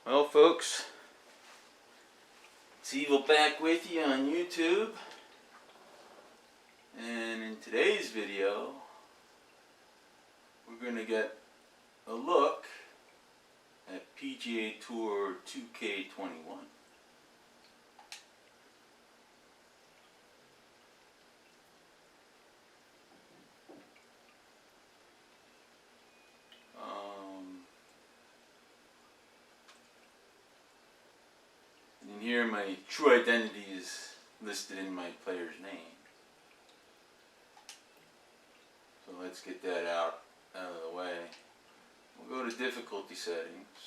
Well, folks, it's Evil back with you on YouTube, and in today's video we're going to get a look at PGA Tour 2K21. And here my true identity is listed in my player's name. So let's get that out of the way. We'll go to difficulty settings,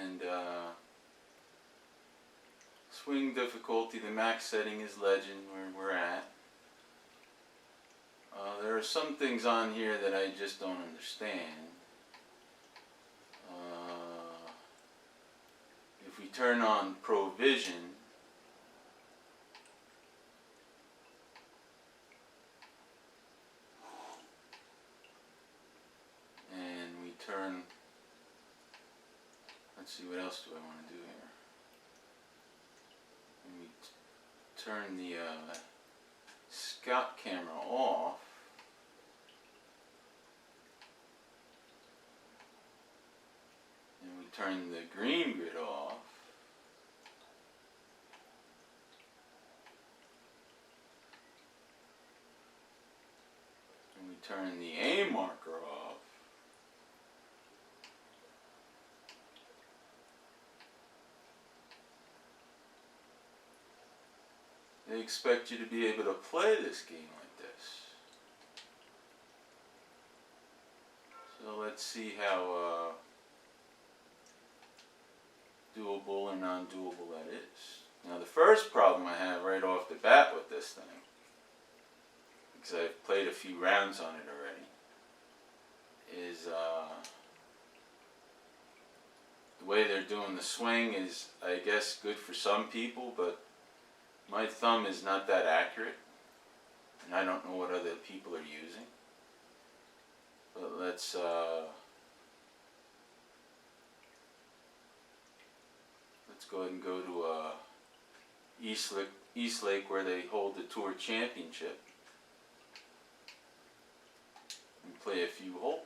and swing difficulty, the max setting is legend where we're at. There are some things on here that I just don't understand. If we turn on provision, and we turn, let's see, what else do I want to do here? And we turn the scout camera off, and we turn the green grid off, and we turn the aim marker off, they expect you to be able to play this game like this. So let's see how doable or non-doable that is. Now the first problem I have right off the bat with this thing, because I've played a few rounds on it already, is the way they're doing the swing is, I guess, good for some people, but my thumb is not that accurate, and I don't know what other people are using. But let's go ahead and go to East Lake where they hold the Tour Championship and play a few holes.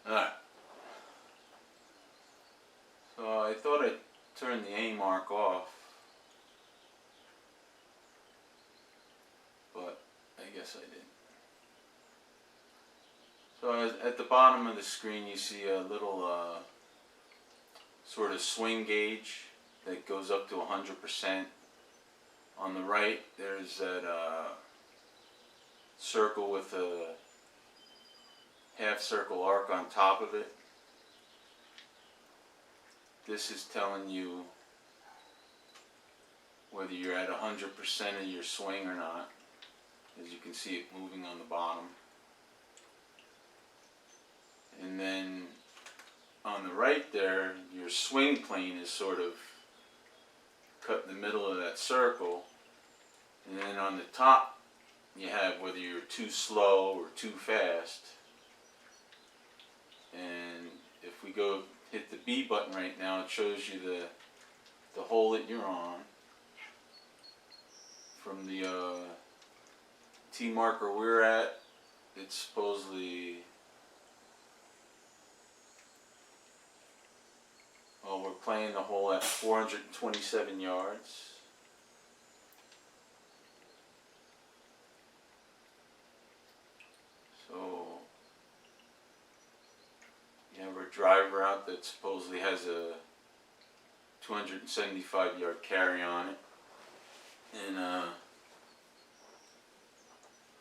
Alright, so I thought I'd turn the aim mark off, but I guess I didn't. So at the bottom of the screen you see a little sort of swing gauge that goes up to 100%. On the right there's that circle with a half circle arc on top of it. This is telling you whether you're at 100% of your swing or not, as you can see it moving on the bottom. And then on the right there, your swing plane is sort of cut in the middle of that circle, and then on the top you have whether you're too slow or too fast. And if we go hit the B button right now, it shows you the hole that you're on. From the T marker we're at, it's supposedly, well, we're playing the hole at 427 yards. So you have our driver out that supposedly has a 275 yard carry on it, and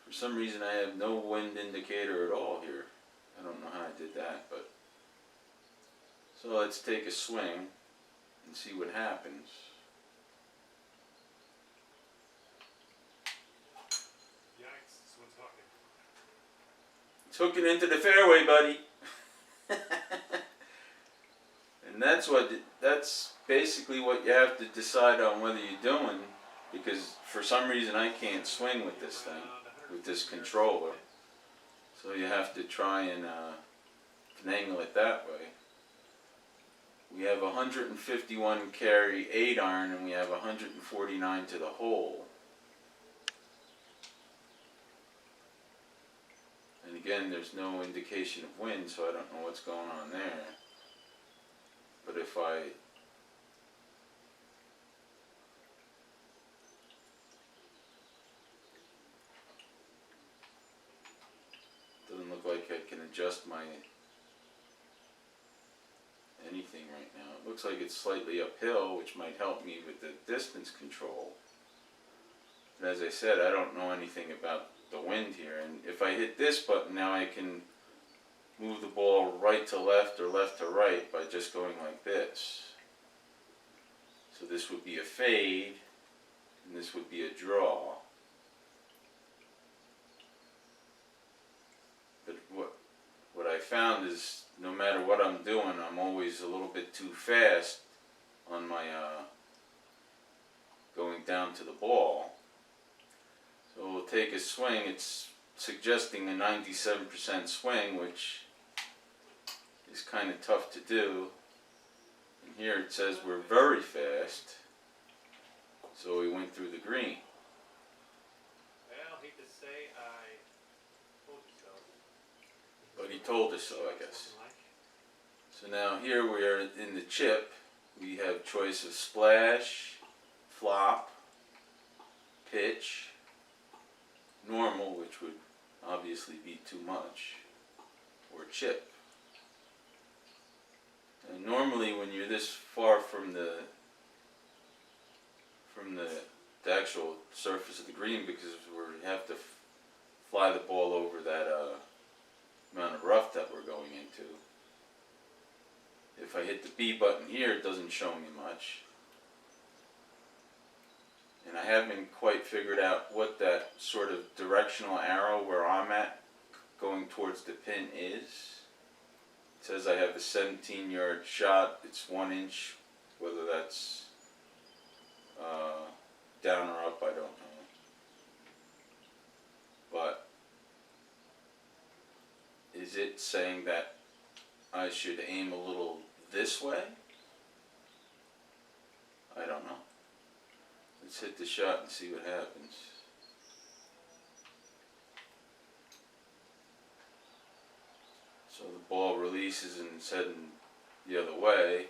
for some reason I have no wind indicator at all here. I don't know how I did that, but so let's take a swing. and see what happens. Yikes, this one's hooking. It's hooking into the fairway, buddy. And that's basically what you have to decide on whether you're doing, because for some reason I can't swing with this thing, with this controller. So you have to try and finagle it that way. We have 151 carry 8 iron and we have 149 to the hole. And again, there's no indication of wind, so I don't know what's going on there. But if I doesn't look like I can adjust my anything right now. It looks like it's slightly uphill, which might help me with the distance control. And as I said, I don't know anything about the wind here, and if I hit this button now I can move the ball right to left or left to right by just going like this. So this would be a fade and this would be a draw. But what I found is no matter what I'm doing, I'm always a little bit too fast on my going down to the ball. So we'll take a swing. It's suggesting a 97% swing, which is kind of tough to do. And here it says we're very fast. So we went through the green. Well, hate to say I told you so. But he told us so, I guess. So now here we are in the chip. We have choice of splash, flop, pitch, normal, which would obviously be too much, or chip. And normally when you're this far from the actual surface of the green, because we have to fly the ball over that amount of rough that we're going into. If I hit the B button here, it doesn't show me much. And I haven't quite figured out what that sort of directional arrow where I'm at going towards the pin is. It says I have a 17-yard shot. It's 1 inch. Whether that's down or up, I don't know. But is it saying that I should aim a little this way? I don't know. Let's hit the shot and see what happens. So the ball releases and it's heading the other way,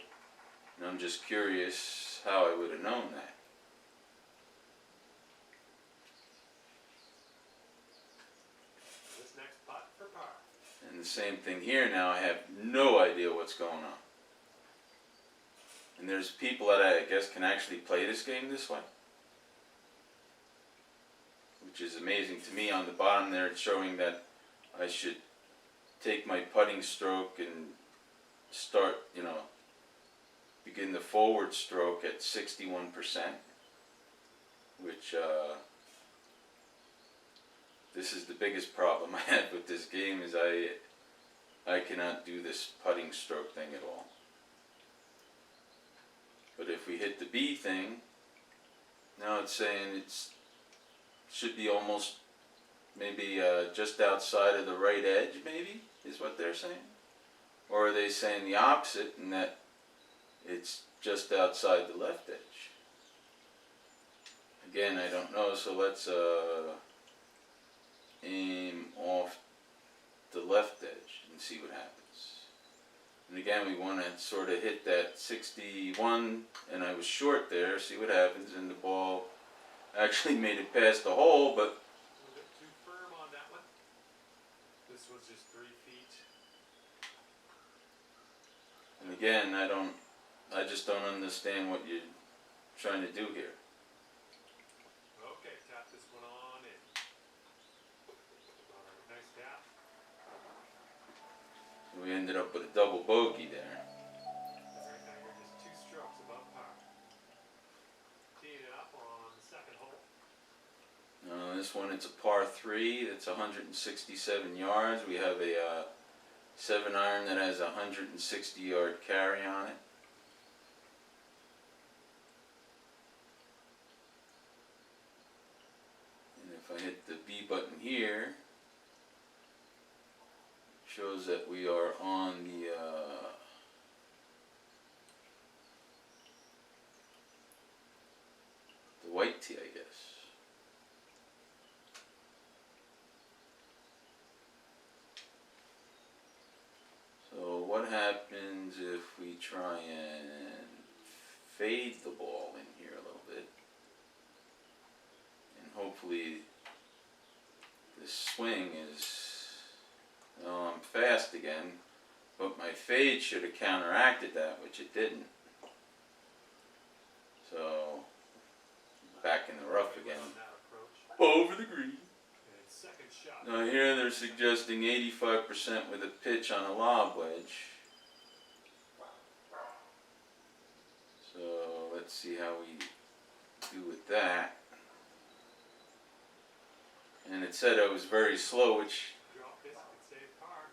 and I'm just curious how I would have known that. This next putt for par. And the same thing here now, I have no idea what's going on. And there's people that I guess can actually play this game this way, which is amazing to me. On the bottom there it's showing that I should take my putting stroke and start, begin the forward stroke at 61%, which this is the biggest problem I have with this game, is I cannot do this putting stroke thing at all. But if we hit the B thing, now it's saying it's should be almost maybe just outside of the right edge, maybe, is what they're saying. Or are they saying the opposite, in that it's just outside the left edge? Again, I don't know, so let's aim off the left edge and see what happens. And again, we want to sort of hit that 61, and I was short there, see what happens, and the ball actually made it past the hole, but A little bit too firm on that one. This was just 3 feet. and again, I just don't understand what you're trying to do here. Okay, tap this one on in. Alright, nice tap. We ended up with a double bogey there. Alright, now you're just 2 strokes above par. it's a par 3. That's 167 yards. We have a 7 iron that has a 160 yard carry on it. And if I hit the B button here, it shows that we are on the white tee, I guess. So what happens if we try and fade the ball in here a little bit, and hopefully this swing is, well, I'm fast again, but my fade should have counteracted that, which it didn't. So back in the rough again, over the green. Now here they're suggesting 85% with a pitch on a lob wedge. So let's see how we do with that. And it said I was very slow, which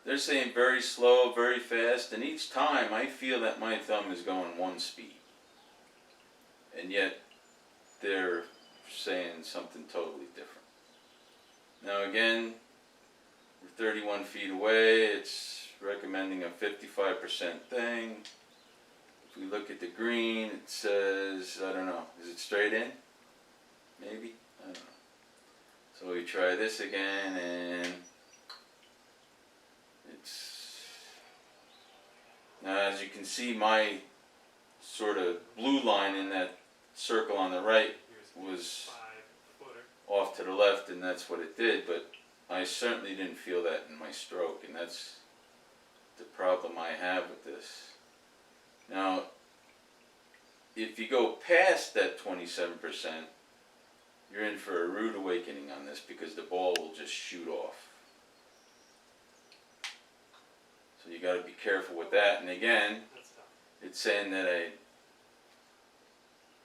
they're saying very slow, very fast, and each time I feel that my thumb is going one speed. And yet they're saying something totally different. Now again, we're 31 feet away. It's recommending a 55% thing. If we look at the green, it says, I don't know, is it straight in? Maybe? I don't know. So we try this again, and it's, now as you can see, my sort of blue line in that circle on the right was off to the left, and that's what it did, but I certainly didn't feel that in my stroke, and that's the problem I have with this. Now, if you go past that 27%, you're in for a rude awakening on this, because the ball will just shoot off. So you got to be careful with that. And again, it's saying that I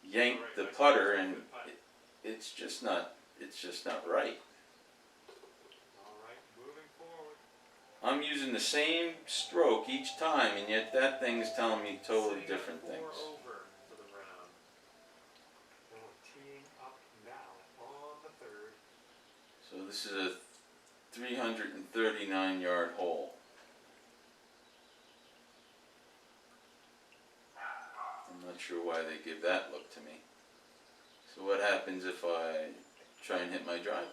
yanked the putter, and it's just not right. I'm using the same stroke each time, and yet that thing is telling me totally different things. So this is a 339 yard hole. I'm not sure why they give that look to me. So what happens if I try and hit my driver?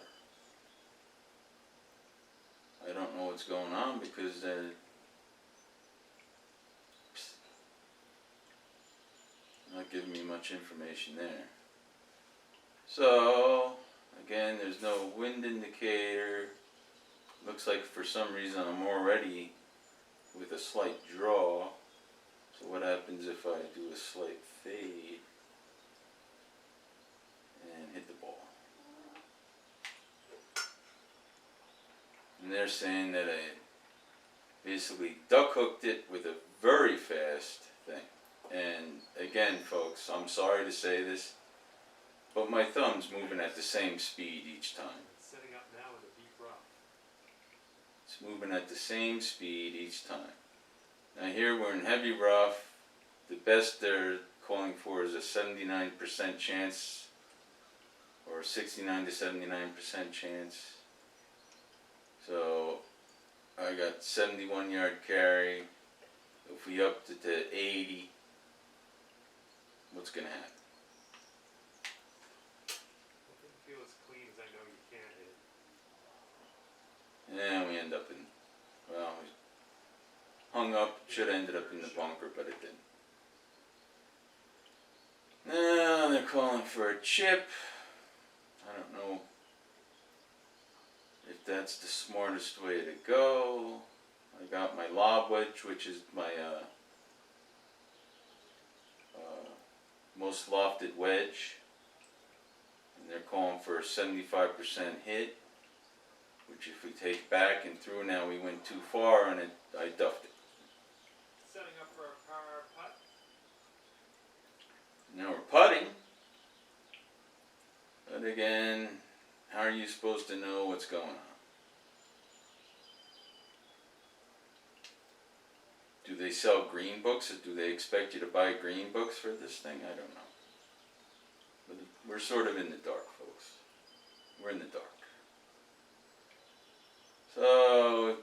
I don't know what's going on, because they're not giving me much information there. So again, there's no wind indicator. Looks like for some reason I'm already with a slight draw. So what happens if I do a slight fade and hit the ball? And they're saying that I basically duck hooked it with a very fast thing. And again, folks, I'm sorry to say this, but my thumb's moving at the same speed each time. Setting up now in the deep rough. It's moving at the same speed each time. Now here we're in heavy rough. The best they're calling for is a 79% chance, or 69 to 79% chance. So I got 71 yard carry. If we upped it to 80, what's going to happen? Feel as clean as I know you can hit. And we end up in, well, we hung up, should have ended up in the bunker, but it didn't. Now they're calling for a chip. I don't know if that's the smartest way to go. I got my lob wedge, which is my most lofted wedge, and they're calling for a 75% hit, which if we take back and through, now we went too far and I duffed it. Setting up for a par putt. Now we're putting, but again, how are you you supposed to know what's going on? Do they sell green books? Or do they expect you to buy green books for this thing? I don't know. But we're sort of in the dark, folks. We're in the dark. So,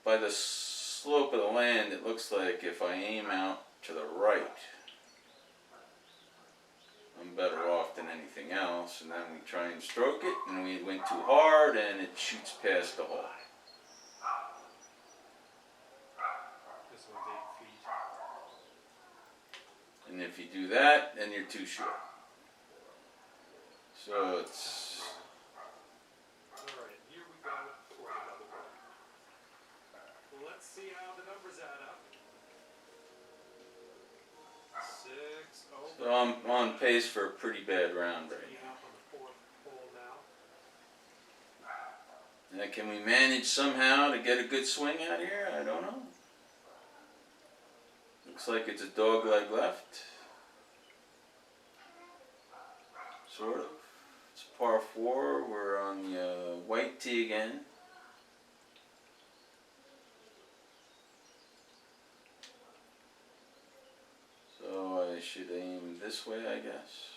by the slope of the land, it looks like if I aim out to the right, I'm better off than anything else. And then we try and stroke it, and we went too hard, and it shoots past the hole. This one's 8 feet. And if you do that, then you're too short. So it's... Alright, here we go for another one. Let's see how the numbers add up. 6 over. So I'm on pace for a pretty bad round right Teeing up on the 4th hole now. now. Now, can we manage somehow to get a good swing out here? I don't know. Looks like it's a dog leg left. Sort of. It's par 4. We're on the white tee again. So I should aim this way, I guess.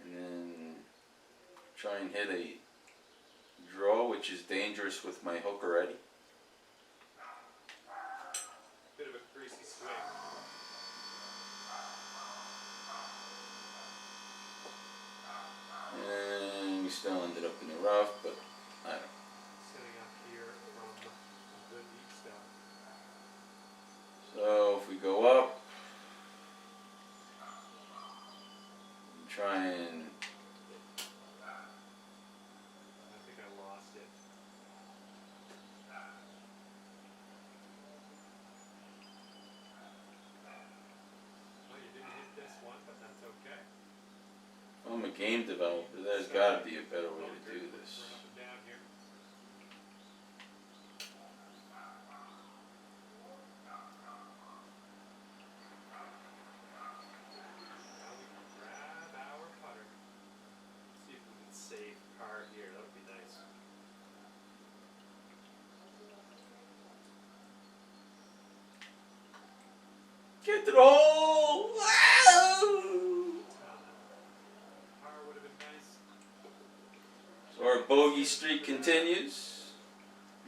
And then try and hit a draw, which is dangerous with my hook already. Bit of a greasy swing. And we still ended up in the rough, but I don't know. Setting up here from a good deep step. So if we go up, try and I think I lost it. Well, you didn't hit this one, but that's okay. if I'm a game developer, there's got to be a better way to do this. Run up and down here. Now we can grab our putter. See if we can save par here. That would be nice. Get to the hole! Wow! Par would have been nice. So our bogey streak continues.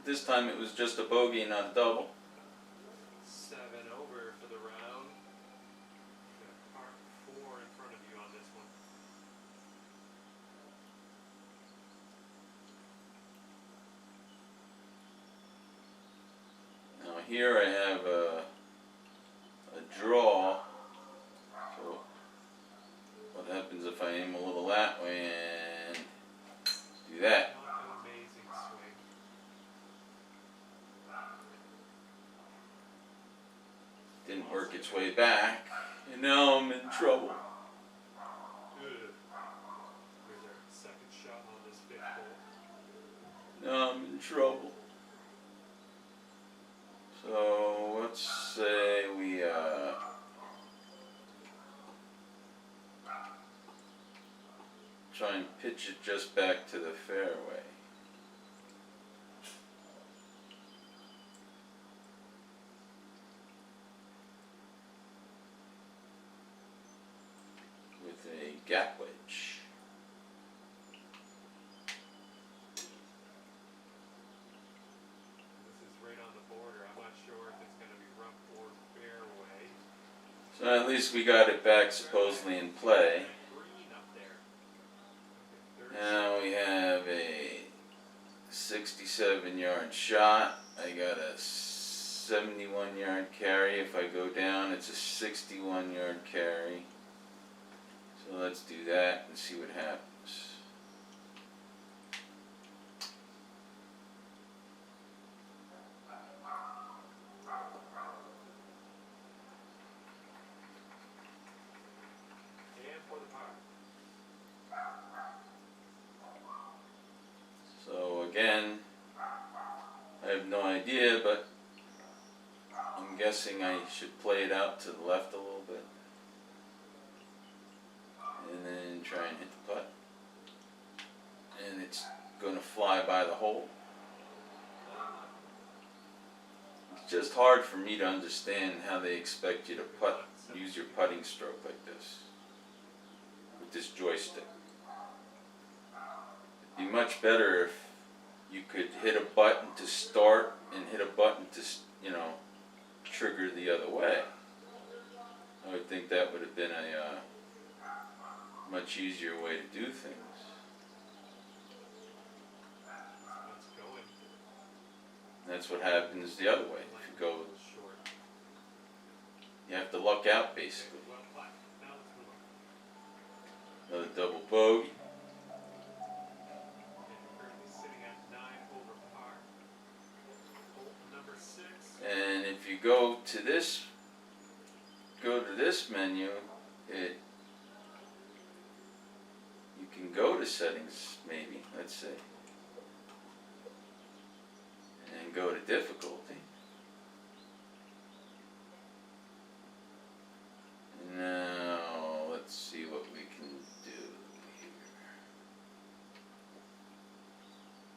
This time it was just a bogey, not a double. 7 over for the round. Got a par 4 in front of you on this one. Now here I have a draw. So what happens if I aim a little that way and do that? Not an amazing swing. Didn't work its way back, and now I'm in trouble. Here's our second shot on this 5th hole. Now I'm in trouble. So let's say we try and pitch it just back to the fairway. With a gap wedge. This is right on the border. I'm not sure if it's going to be rough or fairway. So at least we got it back supposedly in play. Green up there. Okay, Now we have a 67-yard shot. I got a 71-yard carry. If I go down, it's a 61-yard carry. So let's do that and see what happens. And for the par. So again, I have no idea, but I'm guessing I should play it out to the left a little bit. And then try and hit the putt. going to fly by the hole. It's just hard for me to understand how they expect you to use your putting stroke like this with this joystick. It'd be much better if you could hit a button to start and hit a button to, trigger the other way. I would think that would have been a much easier way to do things. Let's go in. That's what happens the other way. If you go, Short. you have to luck out basically. Well, flat. Now let's move on. Another double bogey. And currently sitting at 9 over par. Hole number 6. And if you go to this menu, you can go to settings maybe, let's see, and go to difficulty. Now let's see what we can do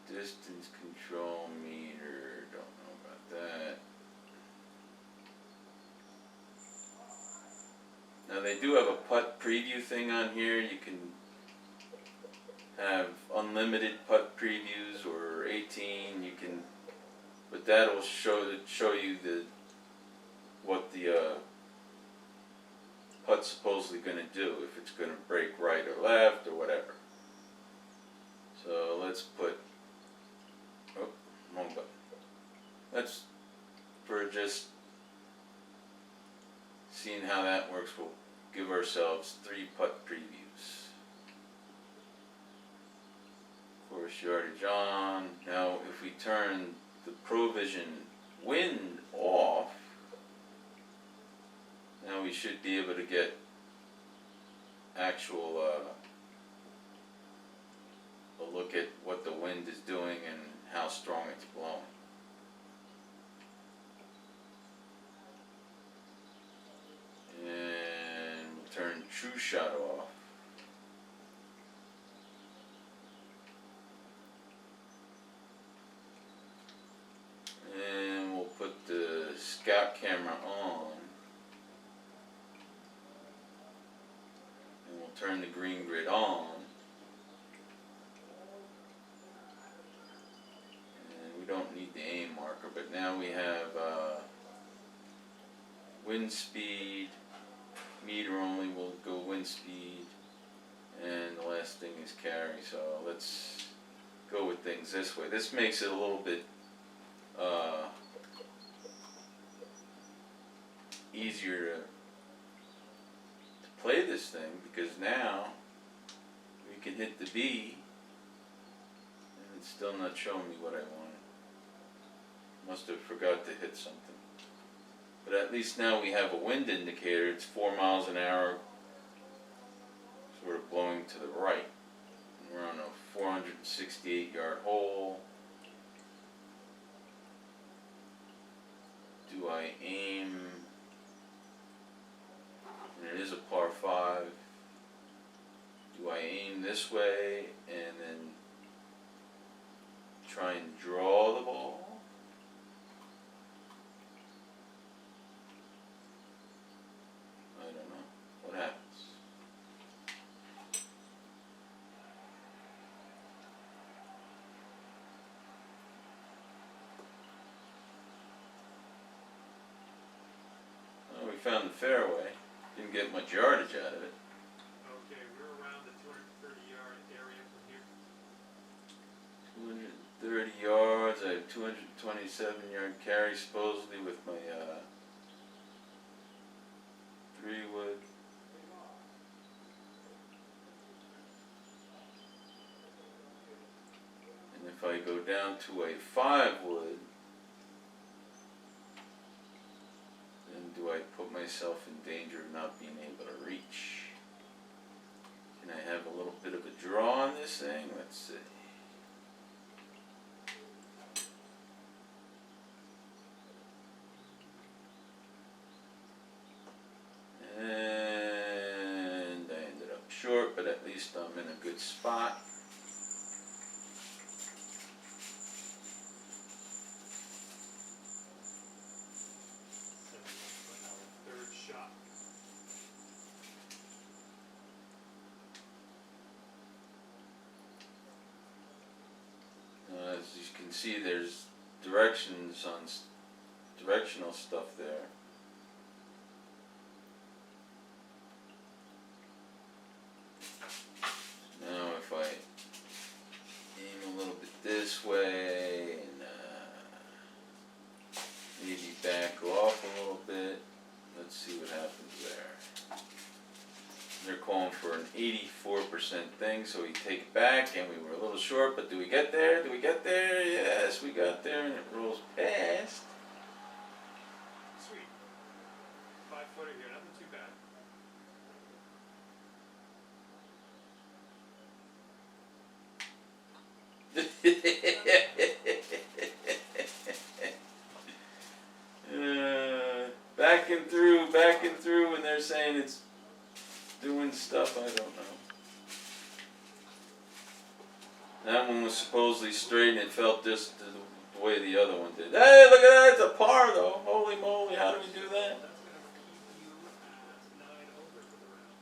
here. Distance control meter, don't know about that. Now they do have a putt preview thing on here. You can have unlimited putt previews or 18. You can, but that'll show you what the putt's supposedly going to do, if it's going to break right or left or whatever. So let's put, wrong button. Let's, for just seeing how that works, we'll give ourselves 3 putt previews. Of course, yardage on. Now, if we turn the ProVision wind off, now we should be able to get actual a look at what the wind is doing and how strong it's blowing. And we'll turn True Shot off. And we'll put the Scout camera on. And we'll turn the green grid on. And we don't need the aim marker, but now we have wind speed, meter only, we'll go wind speed, and the last thing is carry. So let's go with things this way. This makes it a little bit easier to play this thing, because now we can hit the B and it's still not showing me what I wanted. Must have forgot to hit something. But at least now we have a wind indicator. It's 4 miles an hour, sort of blowing to the right. And we're on a 468-yard hole. Do I aim? And it is a par 5. Do I aim this way and then try and draw the ball? I don't know. What happens? Well, we found the fairway. Didn't get much yardage out of it. Okay, we're around the 230-yard area from here. 230 yards. I have 227-yard carry supposedly with my 3-wood. And if I go down to a 5-wood, then do I put myself in danger of not being able to reach? Can I have a little bit of a draw on this thing? Let's see. And I ended up short, but at least I'm in a good spot. see there's directions on directional stuff there. Now if I aim a little bit this way and maybe back off a little bit, let's see what happens there. They're calling for an 84% thing, so we take it back, and we were a little short, but do we get there? Do we get there? Yes, we got there, and it rolls past. Sweet. 5-footer here, nothing too bad. Back and through, and they're saying it's doing stuff I don't know. That one was supposedly straight, and it felt just the way the other one did. Hey, look at that! It's a par, though. Holy moly! How do we do that? That's going to keep you at 9 over for the round.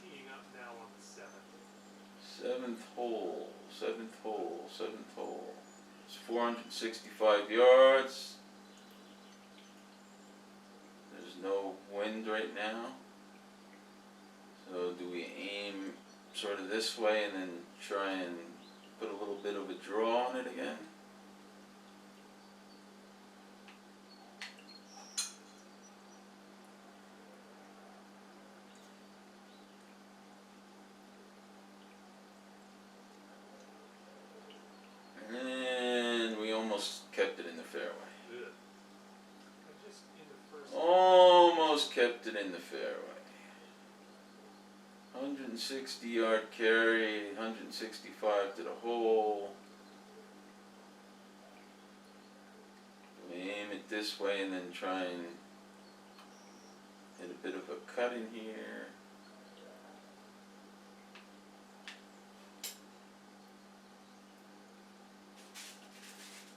Teeing up now on the 7th. Seventh hole. It's 465 yards. There's no wind right now. So do we aim sort of this way and then try and put a little bit of a draw on it again? And we almost kept it in the fairway. Good. Just in the first. Almost kept it in the fairway. 160 yard carry, 165 to the hole. We aim it this way and then try and hit a bit of a cut in here.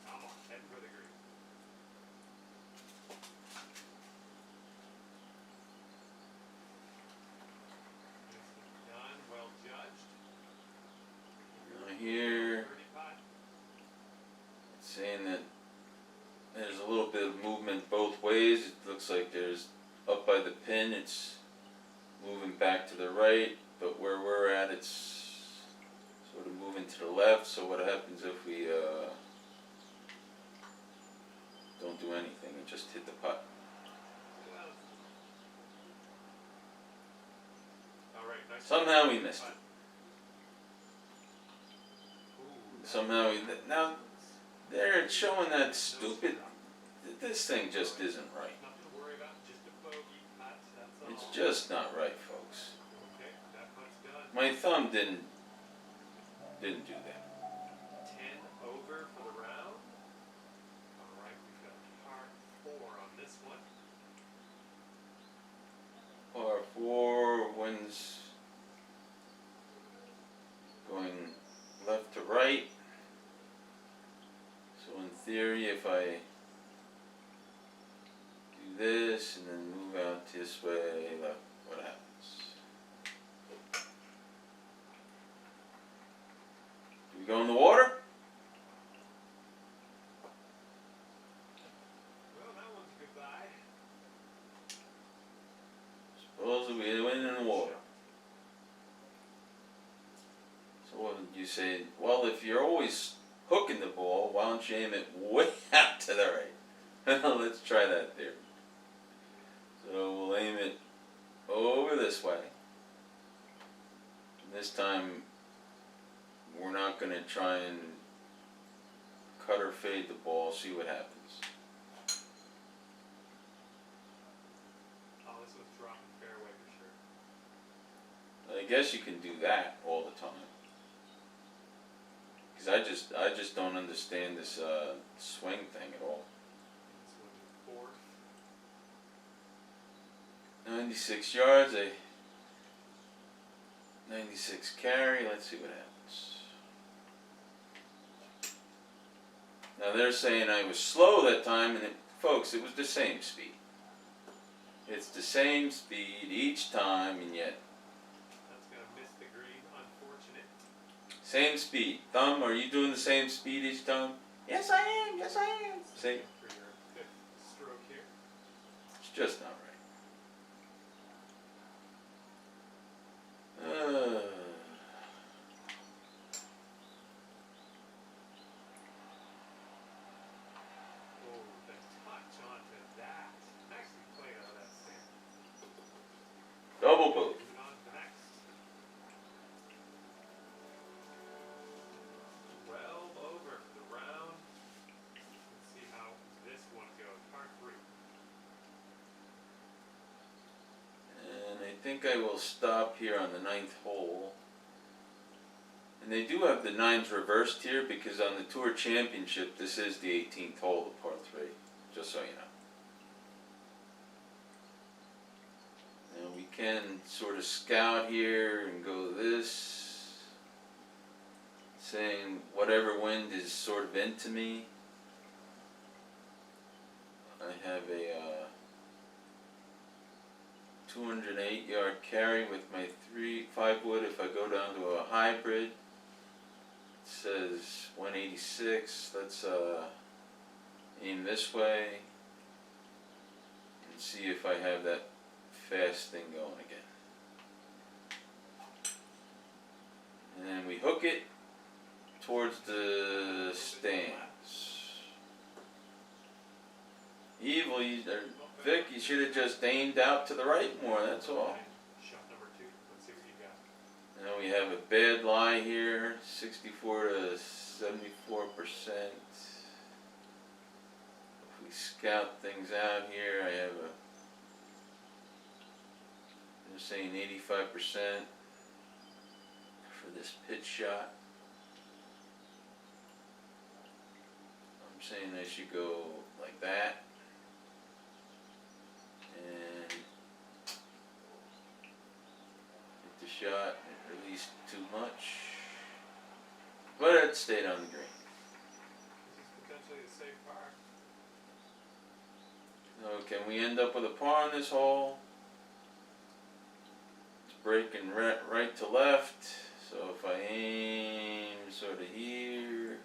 Come on, heading for the green. Done, well judged. Here, 30 putt. it's saying that there's a little bit of movement both ways. It looks like there's up by the pin, it's moving back to the right, but where we're at, it's sort of moving to the left. So what happens if we don't do anything and just hit the putt? All right, nice. Somehow we missed it. Ooh, Somehow we now there it's showing that stupid. This thing just isn't right. nothing to worry about, just a bogey putt, that's all. It's just not right, folks. Okay, that putt's done. My thumb didn't do that. 10 over for the round. All right, we've got par 4 on this one. Par 4, winds going left to right. So in theory, if I do this and then move out this way, left, what happens? Do we go in the water? Well, that one's goodbye. Suppose we went in the water. So what did you say? Well, if you're always hooking the ball, why don't you aim it way out to the right? Well, let's try that theory. So we'll aim it over this way. And this time, we're not going to try and cut or fade the ball, see what happens. Oh, this one's dropping fairway for sure. I guess you can do that all the time. Because I just don't understand this swing thing at all. This one's 4th. 96 yards, a 96 carry. Let's see what happens. Now they're saying I was slow that time, and folks, it was the same speed. It's the same speed each time, and yet That's going to miss the green, unfortunate. Same speed. Thumb, are you doing the same speed each time? Yes, I am. Yes, I am. See? For your fifth stroke here. It's just not right. Oh, the touch onto that. Nicely played out of that stand. Double bogey. Moving on to the next. 12 over for the round. Let's see how this one goes. Par 3. And I think I will stop here on the 9th hole. And they do have the 9s reversed here because on the Tour Championship, this is the 18th hole of par 3, just so you know. And we can sort of scout here and go this, saying whatever wind is sort of into me. I have a 208-yard carry with my 5 wood if I go down to a hybrid. It says 186. Let's aim this way and see if I have that fast thing going again. And then we hook it towards the stands. Evil, Vic, you should have just aimed out to the right more, that's all. Shot number 2. Let's see what you got. Now we have a bad lie here, 64 to 74%. If we scout things out here, I have I'm saying 85% for this pitch shot. I'm saying I should go like that. And hit the shot and release too much. But it stayed on the green. This is potentially a safe par. So can we end up with a par on this hole? It's breaking right to left. So if I aim sort of here.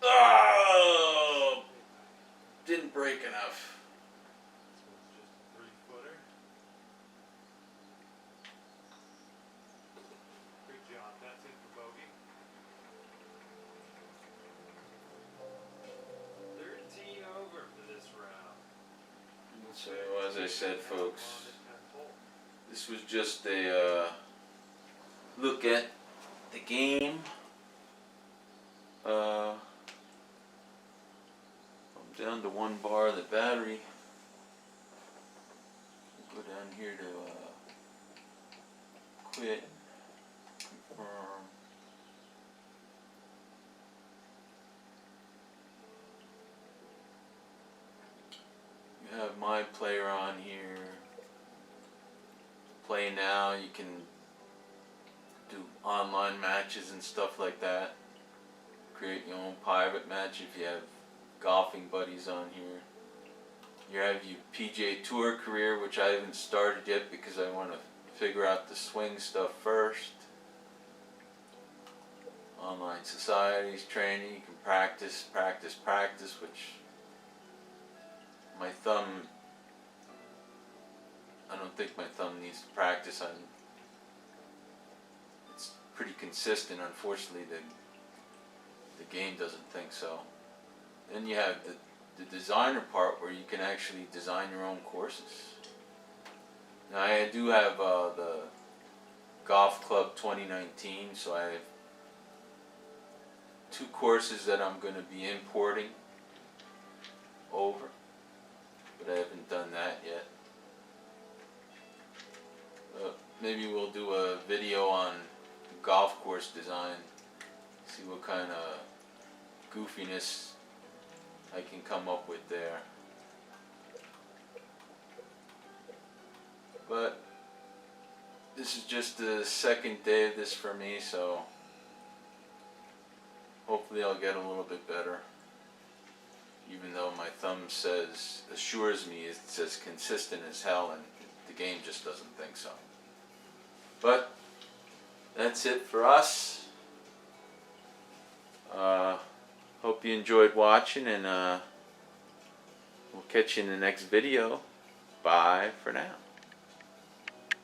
Oh! Didn't break enough. This one's just a 3-footer. Good job. That's it for bogey. 13 over for this round. So as I said, folks, On the 10th hole. this was just a look at the game. I'm down to 1 bar of the battery. Go down here to quit, confirm. You have my player on here. Play now. You can do online matches and stuff like that. Create your own private match if you have golfing buddies on here. You have your PGA Tour career, which I haven't started yet because I want to figure out the swing stuff first. Online societies, training, you can practice, which my thumb, I don't think my thumb needs to practice. It's pretty consistent. Unfortunately, the game doesn't think so. Then you have the designer part where you can actually design your own courses. Now I do have the Golf Club 2019, so I have 2 courses that I'm going to be importing over, but I haven't done that yet. Maybe we'll do a video on golf course design, see what kind of goofiness I can come up with there. But this is just the 2nd day of this for me, so hopefully I'll get a little bit better. even though my thumb assures me it's as consistent as hell, and the game just doesn't think so. But that's it for us. Hope you enjoyed watching, and we'll catch you in the next video. Bye for now.